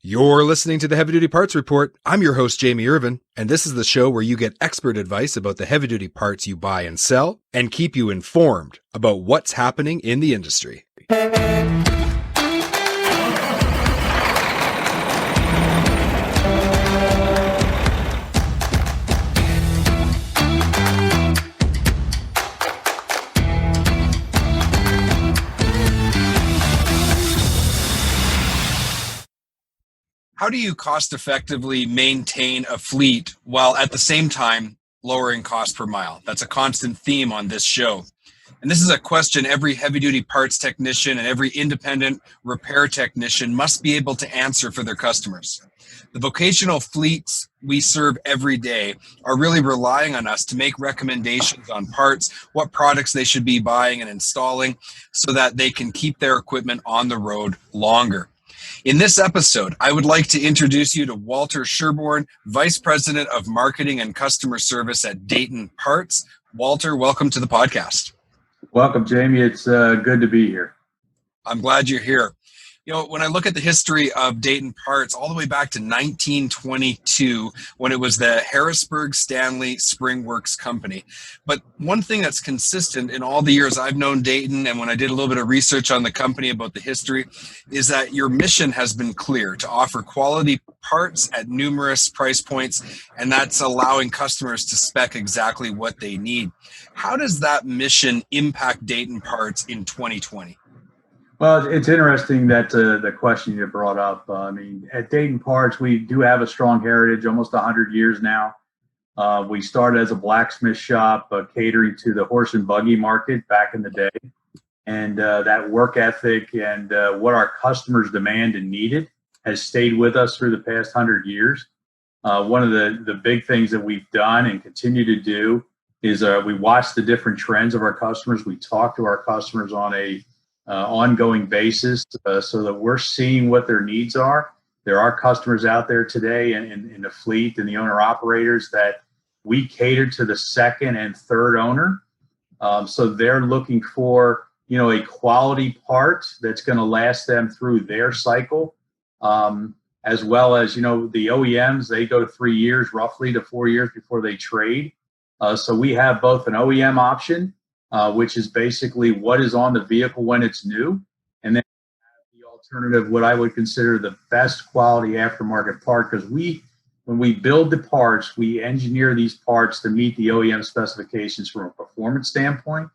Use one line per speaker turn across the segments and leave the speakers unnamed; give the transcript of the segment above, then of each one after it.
You're listening to the Heavy Duty Parts Report. I'm your host, Jamie Irvin, and this is the show where you get expert advice about the heavy duty parts you buy and sell and keep you informed about what's happening in the industry. How do you cost effectively maintain a fleet while at the same time lowering cost per mile? That's a constant theme on this show. And this is a question every heavy duty parts technician and every independent repair technician must be able to answer for their customers. The vocational fleets we serve every day are really relying on us to make recommendations on parts, what products they should be buying and installing so that they can keep their equipment on the road longer. In this episode, I would like to introduce you to Walter Sherborne, Vice President of Marketing and Customer Service at Dayton Parts. Walter, welcome to the podcast.
Welcome, Jamie. It's good to be here.
I'm glad you're here. You know, when I look at the history of Dayton Parts, all the way back to 1922, when it was the Harrisburg Stanley Spring Works Company. But one thing that's consistent in all the years I've known Dayton, and when I did a little bit of research on the company about the history, is that your mission has been clear: to offer quality parts at numerous price points, and that's allowing customers to spec exactly what they need. How does that mission impact Dayton Parts in 2020?
Well, it's interesting that the question you brought up. At Dayton Parts, we do have a strong heritage, almost 100 years now. We started as a blacksmith shop, catering to the horse and buggy market back in the day. And that work ethic and what our customers demand and needed has stayed with us through the past 100 years. One of the big things that we've done and continue to do is we watch the different trends of our customers. We talk to our customers on a ongoing basis so that we're seeing what their needs are. There are customers out there today in the fleet and the owner operators that we cater to the second and third owner. So they're looking for, a quality part that's going to last them through their cycle, as well as, the OEMs, they go 3 years, roughly to 4 years before they trade. So we have both an OEM option, which is basically what is on the vehicle when it's new. And then the alternative, what I would consider the best quality aftermarket part, because when we build the parts, we engineer these parts to meet the OEM specifications from a performance standpoint.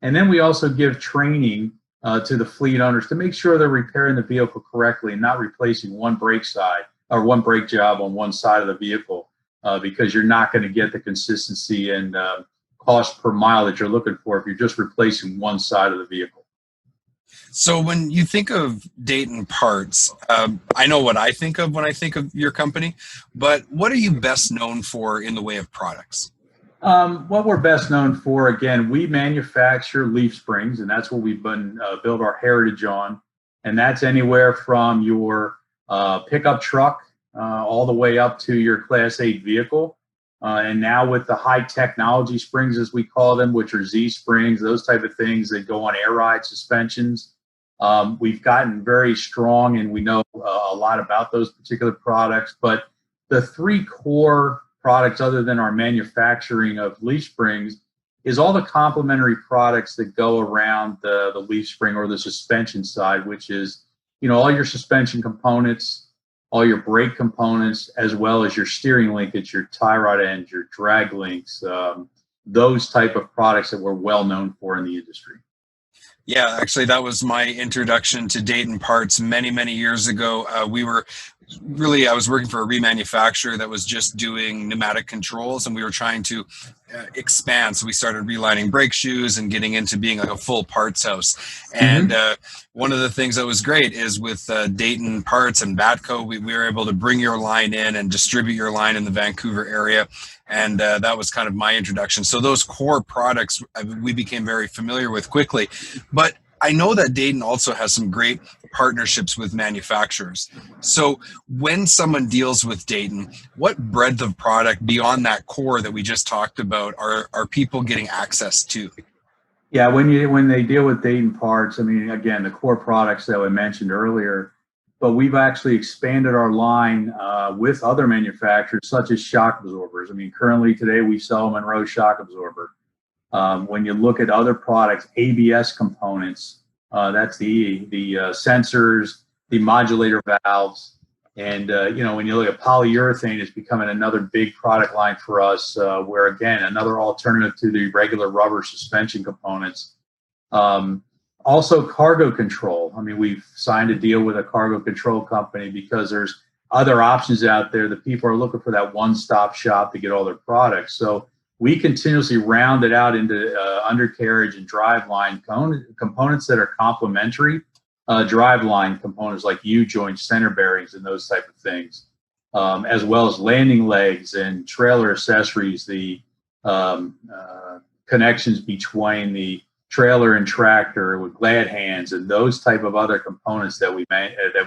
And then we also give training to the fleet owners to make sure they're repairing the vehicle correctly and not replacing one brake job on one side of the vehicle, because you're not going to get the consistency and cost per mile that you're looking for if you're just replacing one side of the vehicle.
So when you think of Dayton Parts, I know what I think of when I think of your company, but what are you best known for in the way of products?
What we're best known for, again, we manufacture leaf springs, and that's what we've been built our heritage on. And that's anywhere from your pickup truck all the way up to your Class 8 vehicle. And now with the high technology springs, as we call them, which are Z springs, those type of things that go on air ride suspensions, we've gotten very strong, and we know a lot about those particular products. But the three core products, other than our manufacturing of leaf springs, is all the complementary products that go around the leaf spring or the suspension side, which is, all your suspension components, all your brake components, as well as your steering linkage, your tie rod ends, your drag links, those type of products that we're well known for in the industry.
Yeah, actually, that was my introduction to Dayton Parts many, many years ago. I was working for a remanufacturer that was just doing pneumatic controls, and we were trying to expand. So we started relining brake shoes and getting into being like a full parts house. And one of the things that was great is with Dayton Parts and Batco, we were able to bring your line in and distribute your line in the Vancouver area. And that was kind of my introduction. So those core products we became very familiar with quickly. But I know that Dayton also has some great partnerships with manufacturers. So when someone deals with Dayton, what breadth of product beyond that core that we just talked about are people getting access to?
Yeah, when they deal with Dayton Parts, again, the core products that I mentioned earlier, but we've actually expanded our line with other manufacturers, such as shock absorbers. I mean, currently today we sell Monroe shock absorber. When you look at other products, ABS components, that's the sensors, the modulator valves, and when you look at polyurethane, it's becoming another big product line for us, where again, another alternative to the regular rubber suspension components. Also cargo control. I mean, we've signed a deal with a cargo control company because there's other options out there that people are looking for, that one-stop shop to get all their products. So we continuously round it out into undercarriage and driveline components that are complementary. Driveline components like U-joints, center bearings, and those type of things, as well as landing legs and trailer accessories, the connections between the trailer and tractor with glad hands, and those type of other components that we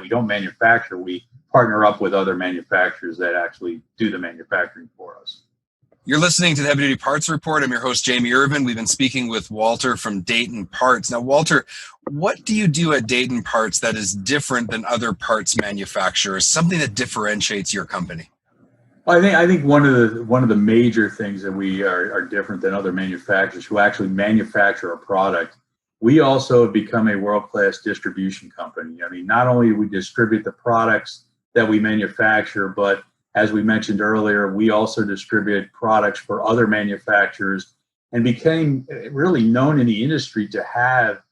don't manufacture. We partner up with other manufacturers that actually do the manufacturing for us.
You're listening to the Heavy Duty Parts Report. I'm your host, Jamie Irvin. We've been speaking with Walter from Dayton Parts. Now, Walter, what do you do at Dayton Parts that is different than other parts manufacturers, something that differentiates your company?
I think one of the major things that we are different than other manufacturers who actually manufacture a product. We also have become a world-class distribution company. I mean, not only do we distribute the products that we manufacture, but as we mentioned earlier, we also distribute products for other manufacturers and became really known in the industry to have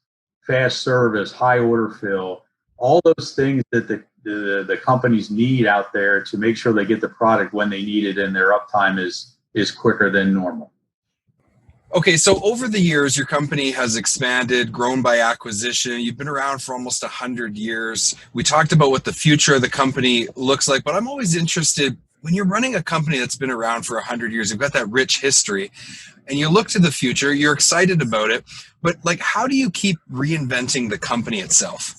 fast service, high order fill, all those things that the companies need out there to make sure they get the product when they need it and their uptime is quicker than normal.
Okay, so over the years, your company has expanded, grown by acquisition. You've been around for almost 100 years. We talked about what the future of the company looks like, but I'm always interested, when you're running a company that's been around for 100 years, you've got that rich history, and you look to the future, you're excited about it, but like, how do you keep reinventing the company itself?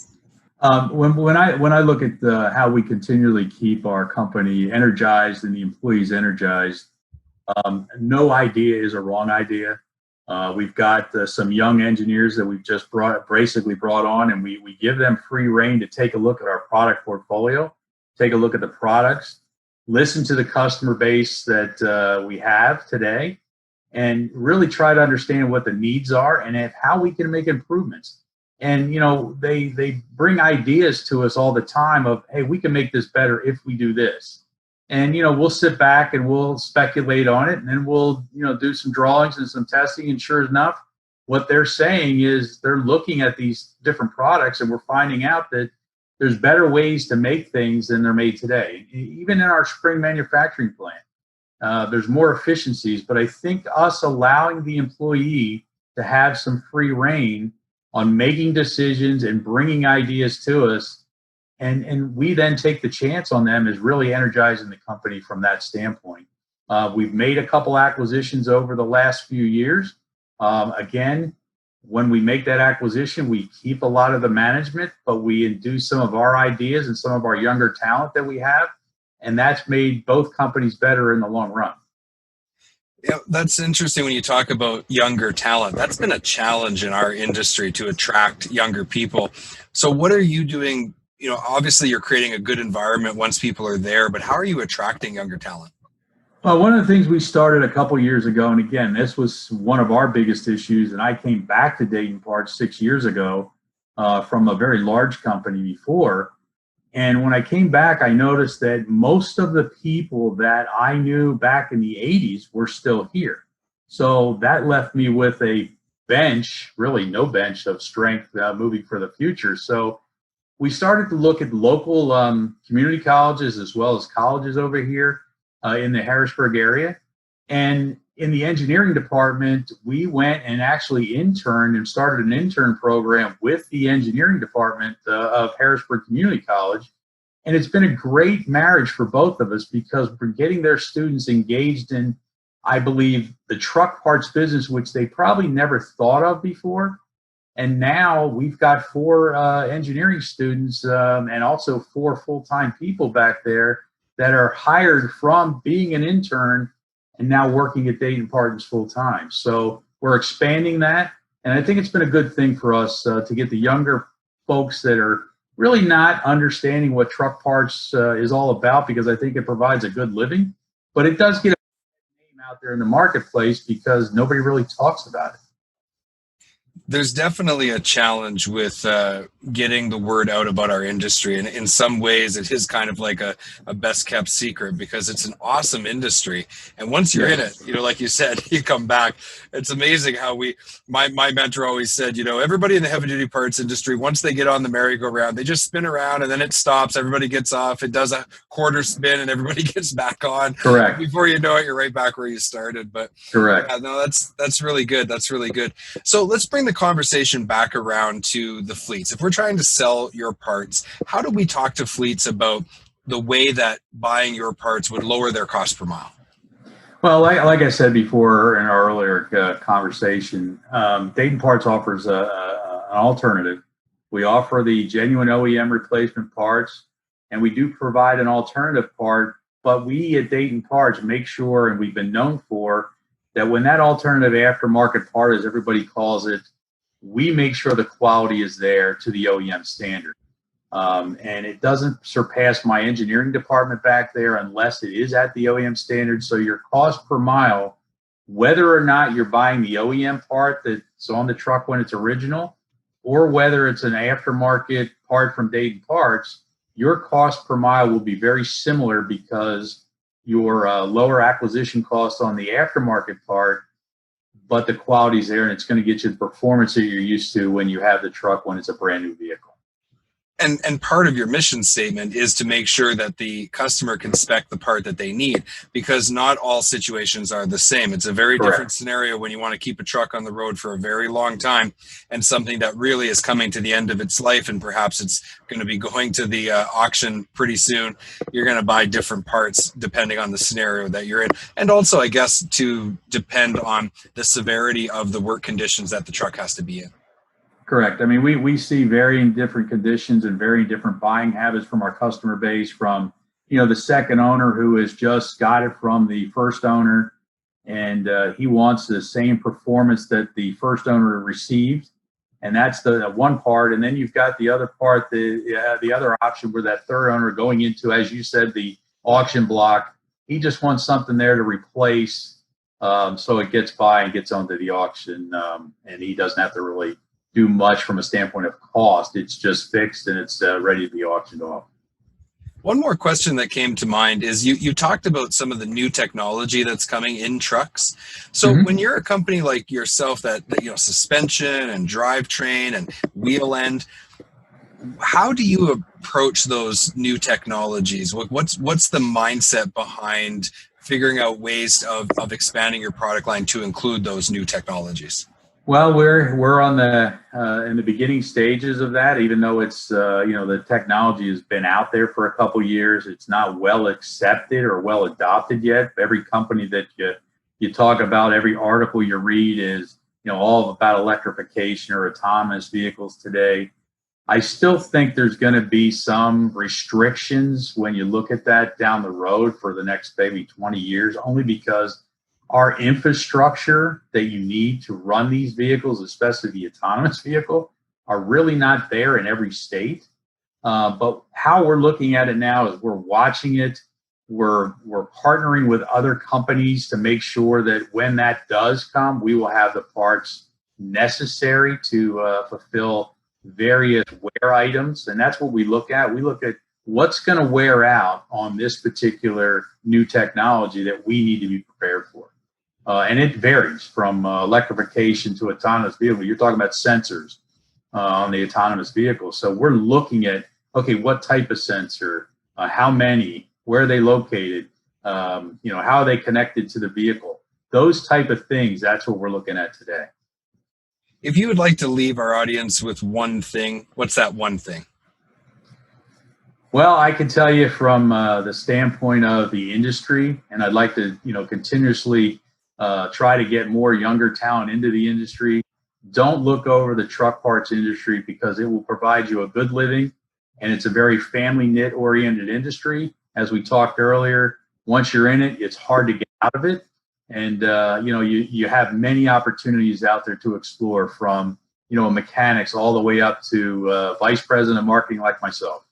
When I look at how we continually keep our company energized and the employees energized, no idea is a wrong idea. We've got some young engineers that we've just basically brought on, and we give them free rein to take a look at our product portfolio, take a look at the products, listen to the customer base that we have today, and really try to understand what the needs are and how we can make improvements. And they bring ideas to us all the time of, hey, we can make this better if we do this. And we'll sit back and we'll speculate on it, and then we'll do some drawings and some testing. And sure enough, what they're saying is they're looking at these different products, and we're finding out that there's better ways to make things than they're made today. Even in our spring manufacturing plant, there's more efficiencies. But I think us allowing the employee to have some free rein on making decisions and bringing ideas to us, and we then take the chance on them, is really energizing the company from that standpoint. We've made a couple acquisitions over the last few years. Again, when we make that acquisition, we keep a lot of the management, but we induce some of our ideas and some of our younger talent that we have, and that's made both companies better in the long run.
Yeah, that's interesting when you talk about younger talent. That's been a challenge in our industry to attract younger people. So what are you doing? Obviously you're creating a good environment once people are there, but how are you attracting younger talent?
Well, one of the things we started a couple years ago, and again, this was one of our biggest issues, and I came back to Dayton Parts 6 years ago from a very large company before. And when I came back, I noticed that most of the people that I knew back in the 80s were still here. So that left me with a bench, really no bench of strength moving for the future. So we started to look at local community colleges as well as colleges over here in the Harrisburg area. And in the engineering department, we went and actually interned and started an intern program with the engineering department of Harrisburg Community College. And it's been a great marriage for both of us because we're getting their students engaged in, I believe, the truck parts business, which they probably never thought of before. And now we've got 4 engineering students and also 4 full-time people back there that are hired from being an intern and now working at Dayton Parts full-time. So we're expanding that. And I think it's been a good thing for us to get the younger folks that are really not understanding what truck parts is all about, because I think it provides a good living, but it does get a name out there in the marketplace because nobody really talks about it.
There's definitely a challenge with getting the word out about our industry. And in some ways, it is kind of like a best kept secret because it's an awesome industry. And once you're in it, like you said, you come back. It's amazing how my mentor always said, everybody in the heavy duty parts industry, once they get on the merry-go-round, they just spin around and then it stops. Everybody gets off. It does a quarter spin and everybody gets back on.
Correct.
Before you know it, you're right back where you started. But
correct.
Yeah, no, that's really good. That's really good. So let's bring the conversation back around to the fleets. If we're trying to sell your parts, how do we talk to fleets about the way that buying your parts would lower their cost per mile?
Well, like I said before in our earlier conversation, Dayton Parts offers an alternative. We offer the genuine OEM replacement parts, and we do provide an alternative part, but we at Dayton Parts make sure, and we've been known for, that when that alternative aftermarket part, as everybody calls it, we make sure the quality is there to the OEM standard. And it doesn't surpass my engineering department back there unless it is at the OEM standard. So your cost per mile, whether or not you're buying the OEM part that's on the truck when it's original, or whether it's an aftermarket part from Dayton Parts, your cost per mile will be very similar because your lower acquisition cost on the aftermarket part, but the quality's there and it's going to get you the performance that you're used to when you have the truck when it's a brand new vehicle.
And part of your mission statement is to make sure that the customer can spec the part that they need, because not all situations are the same. It's a very
Correct.
different scenario when you want to keep a truck on the road for a very long time and something that really is coming to the end of its life and perhaps it's going to be going to the auction pretty soon. You're going to buy different parts depending on the scenario that you're in. And also, I guess, to depend on the severity of the work conditions that the truck has to be in.
Correct. I mean, we see varying different conditions and varying different buying habits from our customer base, from, the second owner who has just got it from the first owner, and he wants the same performance that the first owner received. And that's the one part. And then you've got the other part, the other option where that third owner going into, as you said, the auction block, he just wants something there to replace, so it gets by and gets onto the auction, and he doesn't have to really do much from a standpoint of cost. It's just fixed and it's ready to be auctioned off.
One more question that came to mind is you talked about some of the new technology that's coming in trucks. So when you're a company like yourself that suspension and drivetrain and wheel end, how do you approach those new technologies? What's the mindset behind figuring out ways of expanding your product line to include those new technologies?
Well, we're on the in the beginning stages of that. Even though it's the technology has been out there for a couple years, it's not well accepted or well adopted yet. Every company that you talk about, every article you read is all about electrification or autonomous vehicles today. I still think there's going to be some restrictions when you look at that down the road for the next maybe 20 years, only because our infrastructure that you need to run these vehicles, especially the autonomous vehicle, are really not there in every state. But how we're looking at it now is we're watching it. We're partnering with other companies to make sure that when that does come, we will have the parts necessary to fulfill various wear items. And that's what we look at. We look at what's going to wear out on this particular new technology that we need to be prepared for. And it varies from electrification to autonomous vehicle. You're talking about sensors on the autonomous vehicle. So we're looking at, okay, what type of sensor, how many, where are they located, how are they connected to the vehicle? Those type of things, that's what we're looking at today.
If you would like to leave our audience with one thing, what's that one thing?
Well, I can tell you from the standpoint of the industry, and I'd like to, continuously try to get more younger talent into the industry. Don't look over the truck parts industry, because it will provide you a good living, and it's a very family knit oriented industry. As we talked earlier, once you're in it, it's hard to get out of it. And, you have many opportunities out there to explore, from, mechanics all the way up to vice president of marketing like myself.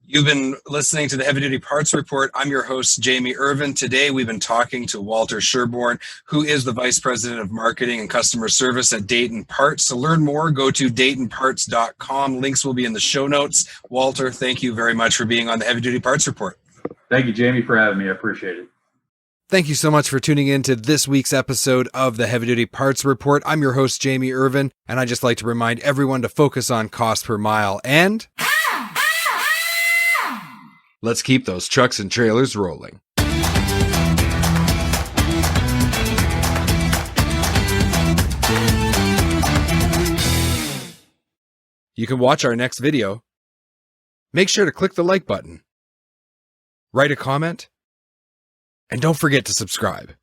You've been listening to the Heavy Duty Parts Report. I'm your host, Jamie Irvin. Today, we've been talking to Walter Sherborne, who is the Vice President of Marketing and Customer Service at Dayton Parts. To learn more, go to DaytonParts.com. Links will be in the show notes. Walter, thank you very much for being on the Heavy Duty Parts Report.
Thank you, Jamie, for having me. I appreciate it.
Thank you so much for tuning in to this week's episode of the Heavy Duty Parts Report. I'm your host, Jamie Irvin, and I just like to remind everyone to focus on cost per mile and let's keep those trucks and trailers rolling. You can watch our next video. Make sure to click the like button, write a comment, and don't forget to subscribe.